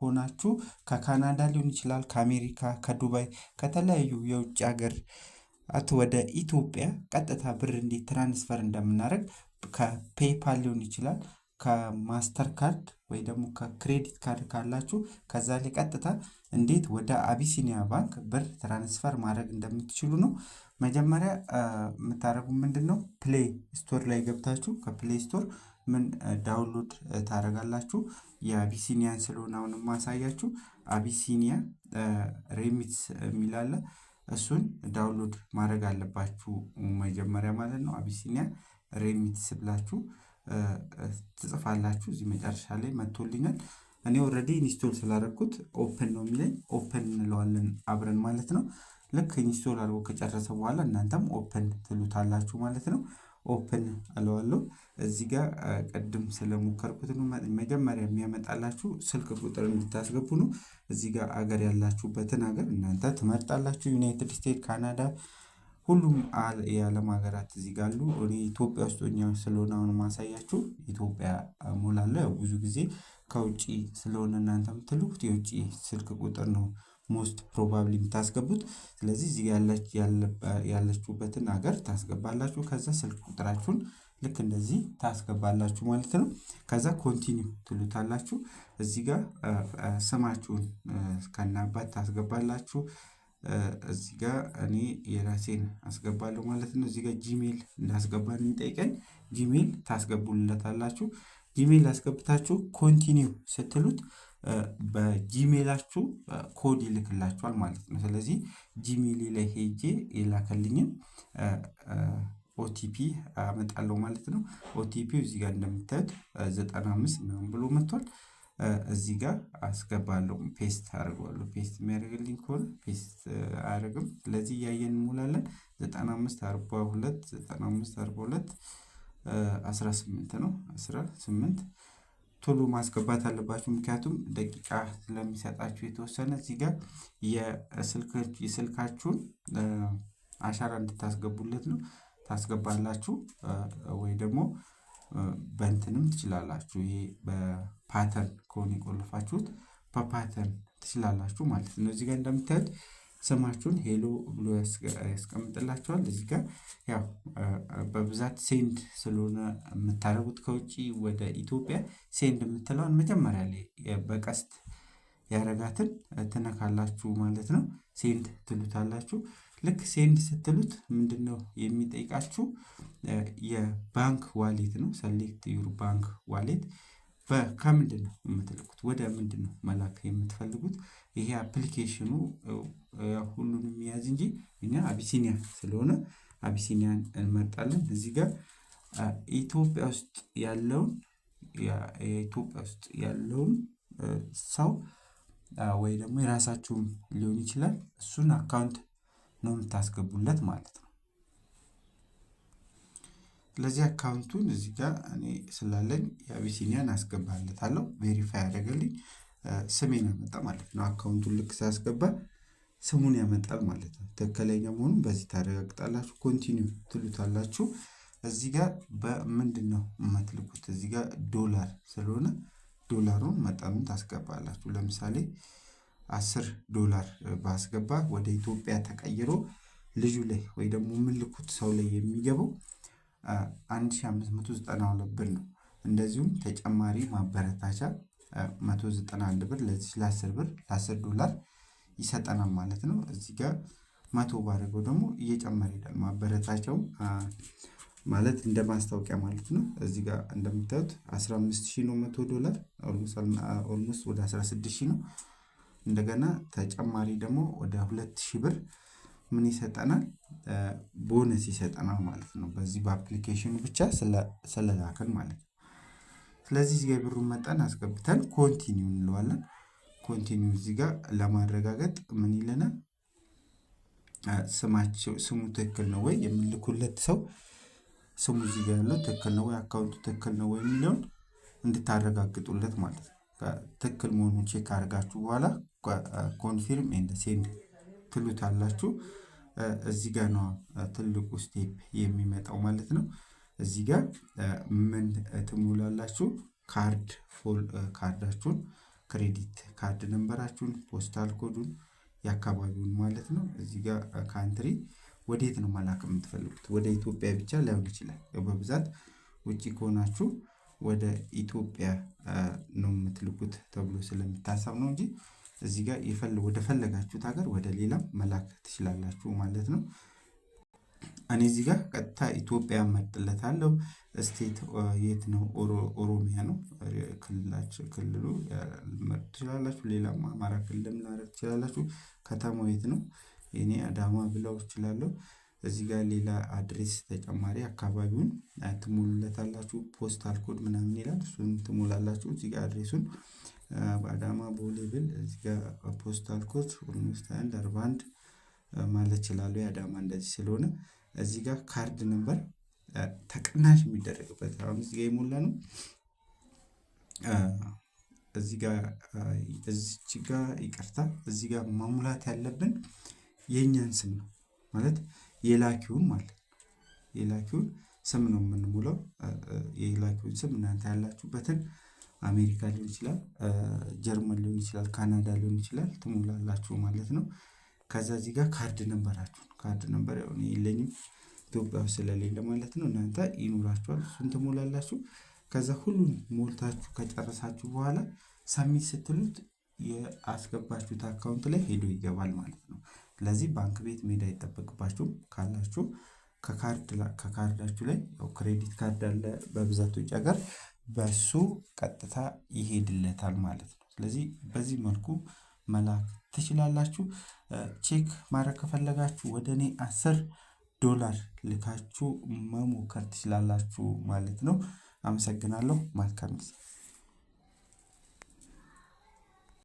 ሆናችሁ ከካናዳ ሊሆን ይችላል፣ ከአሜሪካ፣ ከዱባይ፣ ከተለያዩ የውጭ ሀገር ወደ ኢትዮጵያ ቀጥታ ብር እንዴት ትራንስፈር እንደምናደርግ ከፔፓል ሊሆን ይችላል፣ ከማስተር ካርድ ወይ ደግሞ ከክሬዲት ካርድ ካላችሁ ከዛ ላይ ቀጥታ እንዴት ወደ አቢሲኒያ ባንክ ብር ትራንስፈር ማድረግ እንደምትችሉ ነው። መጀመሪያ የምታደርጉ ምንድነው ፕሌይ ስቶር ላይ ገብታችሁ ከፕሌይ ስቶር ምን ዳውንሎድ ታደርጋላችሁ። የአቢሲኒያን ስለሆነ አሁን ማሳያችሁ አቢሲኒያ ሬሚትስ የሚል አለ። እሱን ዳውንሎድ ማድረግ አለባችሁ መጀመሪያ ማለት ነው። አቢሲኒያ ሬሚትስ ብላችሁ ትጽፋላችሁ። እዚህ መጨረሻ ላይ መጥቶልኛል። እኔ ኦልሬዲ ኢንስቶል ስላደረኩት ኦፕን ነው የሚለኝ። ኦፕን እንለዋለን አብረን ማለት ነው። ልክ ኢንስቶል አድርጎ ከጨረሰ በኋላ እናንተም ኦፕን ትሉታላችሁ ማለት ነው። ኦፕን አለዋለሁ። እዚህ ጋር ቅድም ስለሞከርኩት ነው መጀመሪያ የሚያመጣላችሁ ስልክ ቁጥር እንድታስገቡ ነው። እዚህ ጋር አገር ያላችሁበትን ሀገር እናንተ ትመርጣላችሁ። ዩናይትድ ስቴትስ፣ ካናዳ፣ ሁሉም የዓለም ሀገራት እዚህ ጋር አሉ። እኔ ኢትዮጵያ ውስጥ ሆኜ ስለሆነ አሁን ማሳያችሁ ኢትዮጵያ ሞላለሁ። ያው ብዙ ጊዜ ከውጪ ስለሆነ እናንተ የምትልኩት የውጪ ስልክ ቁጥር ነው ሞስት ፕሮባብሊ የምታስገቡት። ስለዚህ እዚህ ያለችሁበትን ሀገር ታስገባላችሁ። ከዛ ስልክ ቁጥራችሁን ልክ እንደዚህ ታስገባላችሁ ማለት ነው። ከዛ ኮንቲኒው ትሉታላችሁ። እዚህ ጋር ስማችሁን ከናባት ታስገባላችሁ። እዚህ ጋር እኔ የራሴን አስገባለሁ ማለት ነው። እዚህ ጋር ጂሜል እንዳስገባን የሚጠይቀኝ ጂሜል ታስገቡለታላችሁ። ጂሜል አስገብታችሁ ኮንቲኒው ስትሉት በጂሜላችሁ ኮድ ይልክላችኋል ማለት ነው። ስለዚህ ጂሜል ላይ ሄጄ የላከልኝን ኦቲፒ አመጣለሁ ማለት ነው። ኦቲፒው እዚህ ጋር እንደምታዩት 95 ምናምን ብሎ መጥቷል። እዚህ ጋር አስገባለሁ። ፔስት አድርገዋለሁ። ፔስት የሚያደርግልኝ ከሆነ ፔስት አያደርግም። ስለዚህ እያየን እንሞላለን። 95 42 95 42 18 ነው። 18 ቶሎ ማስገባት አለባችሁ። ምክንያቱም ደቂቃ ስለሚሰጣችሁ የተወሰነ እዚህ ጋር የስልካችሁን አሻራ እንድታስገቡለት ነው። ታስገባላችሁ ወይ ደግሞ በእንትንም ትችላላችሁ። ይሄ በፓተርን ከሆነ የቆለፋችሁት በፓተርን ትችላላችሁ ማለት ነው። እዚህ ጋር እንደምታዩት ስማችሁን ሄሎ ብሎ ያስቀምጥላችኋል። እዚህ ጋር ያው በብዛት ሴንድ ስለሆነ የምታደርጉት ከውጪ ወደ ኢትዮጵያ ሴንድ የምትለውን መጀመሪያ ላይ በቀስት ያረጋትን ትነካላችሁ ማለት ነው። ሴንድ ትሉታላችሁ። ልክ ሴንድ ስትሉት ምንድነው የሚጠይቃችሁ? የባንክ ዋሌት ነው። ሰሌክት ዩር ባንክ ዋሌት። ከምንድን ነው የምትልኩት? ወደ ምንድን ነው መላክ የምትፈልጉት? ይሄ አፕሊኬሽኑ ሁሉንም የሚያዝ እንጂ እኛ አቢሲኒያ ስለሆነ አቢሲኒያን እንመርጣለን። እዚህ ጋር ኢትዮጵያ ውስጥ ያለውን ሰው ወይ ደግሞ የራሳችሁም ሊሆን ይችላል እሱን አካውንት ነው የምታስገቡለት ማለት ነው። ስለዚህ አካውንቱን እዚህ ጋር እኔ ስላለኝ የአቢሲኒያን አስገባለታለሁ። ቬሪፋይ ያደረገልኝ ስሜን ያመጣ ማለት ነው። አካውንቱን ልክ ሲያስገባ ስሙን ያመጣል ማለት ነው። ትክክለኛ መሆኑን በዚህ ታረጋግጣላችሁ። ኮንቲኒው ትሉታላችሁ። እዚህ ጋር በምንድን ነው የምትልኩት? እዚህ ጋር ዶላር ስለሆነ ዶላሩን መጠኑን ታስገባላችሁ። ለምሳሌ $10 ባስገባ ወደ ኢትዮጵያ ተቀይሮ ልጁ ላይ ወይ ደግሞ የምልኩት ሰው ላይ የሚገባው 1592 ብር ነው። እንደዚሁም ተጨማሪ ማበረታቻ 191 ብር ለዚህ ለ10 ብር $10 ይሰጠናል ማለት ነው። እዚህ ጋር 100 ባደረገው ደግሞ እየጨመረ ይሄዳል። ማበረታቻው ማለት እንደ ማስታወቂያ ማለት ነው። እዚህ ጋር እንደምታዩት 15000 ነው። $100 ኦልሞስት ወደ 16000 ነው። እንደገና ተጨማሪ ደግሞ ወደ 2000 ብር ምን ይሰጠናል? ቦነስ ይሰጠናል ማለት ነው። በዚህ በአፕሊኬሽኑ ብቻ ስለላከን ማለት ነው። ስለዚህ እዚህ ጋር ብሩን መጠን አስገብተን ኮንቲኒው እንለዋለን። ኮንቲኒው እዚህ ጋር ለማረጋገጥ ምን ይለናል? ስሙ ትክክል ነው ወይ የምልኩለት ሰው ስሙ እዚህ ጋር ያለው ትክክል ነው ወይ አካውንቱ ትክክል ነው ወይ የሚለውን እንድታረጋግጡለት ማለት ነው። ትክክል መሆኑን ቼክ አድርጋችሁ በኋላ ኮንፊርም ኤንድ ሴንድ ትሉታላችሁ። እዚህ ጋር ነው ትልቁ ስቴፕ የሚመጣው ማለት ነው። እዚህ ጋር ምን ትሞላላችሁ? ካርዳችሁን ክሬዲት ካርድ ነንበራችሁን፣ ፖስታል ኮዱን፣ የአካባቢውን ማለት ነው። እዚህ ጋር ካንትሪ ወዴት ነው መላክ የምትፈልጉት? ወደ ኢትዮጵያ ብቻ ላይሆን ይችላል። በብዛት ውጪ ከሆናችሁ ወደ ኢትዮጵያ ነው የምትልኩት ተብሎ ስለሚታሰብ ነው እንጂ እዚህ ጋር ወደ ፈለጋችሁት ሀገር ወደ ሌላም መላክ ትችላላችሁ ማለት ነው። እኔ እዚህ ጋር ቀጥታ ኢትዮጵያ መርጥለታለሁ። ስቴት የት ነው? ኦሮሚያ ነው ክልሉ መርጥ ትችላላችሁ። ሌላም አማራ ክልልም ማድረግ ትችላላችሁ። ከተማው የት ነው? እኔ አዳማ ብለው እችላለሁ። እዚህ ጋር ሌላ አድሬስ ተጨማሪ አካባቢውን ትሞሉለታላችሁ። ፖስታል ኮድ ምናምን ይላል፣ እሱን ትሞላላችሁ። እዚህ ጋር አድሬሱን በአዳማ ቦሌ ብል እዚህ ጋር ፖስታል ኮድ ኦልሞስት 41 ማለት ይችላሉ። የአዳማ እንደዚህ ስለሆነ እዚህ ጋር ካርድ ነምበር ተቀናሽ የሚደረግበት አሁን እዚህ ጋር የሞላ ነው። እዚህ ጋር ይቅርታ፣ እዚህ ጋር ማሙላት ያለብን የእኛን ስም ነው ማለት የላኪውን ማለት የላኪውን ስም ነው የምንሞላው። የላኪውን ስም እናንተ ያላችሁበትን አሜሪካ ሊሆን ይችላል፣ ጀርመን ሊሆን ይችላል፣ ካናዳ ሊሆን ይችላል ትሞላላችሁ ማለት ነው። ከዛ እዚህ ጋር ካርድ ነምበር ያው የለኝም ኢትዮጵያ ውስጥ ስለሌለ ማለት ነው። እናንተ ይኖራችኋል፣ እሱን ትሞላላችሁ። ከዛ ሁሉን ሞልታችሁ ከጨረሳችሁ በኋላ ሰሚት ስትሉት የአስገባችሁት አካውንት ላይ ሄዶ ይገባል ማለት ነው። ስለዚህ ባንክ ቤት መሄድ አይጠበቅባችሁም። ካላችሁ ከካርዳችሁ ላይ ክሬዲት ካርድ አለ በብዛት ውጭ ሀገር፣ በሱ ቀጥታ ይሄድለታል ማለት ነው። ስለዚህ በዚህ መልኩ መላክ ትችላላችሁ። ቼክ ማድረግ ከፈለጋችሁ ወደ እኔ $10 ልካችሁ መሞከር ትችላላችሁ ማለት ነው። አመሰግናለሁ። መልካም ጊዜ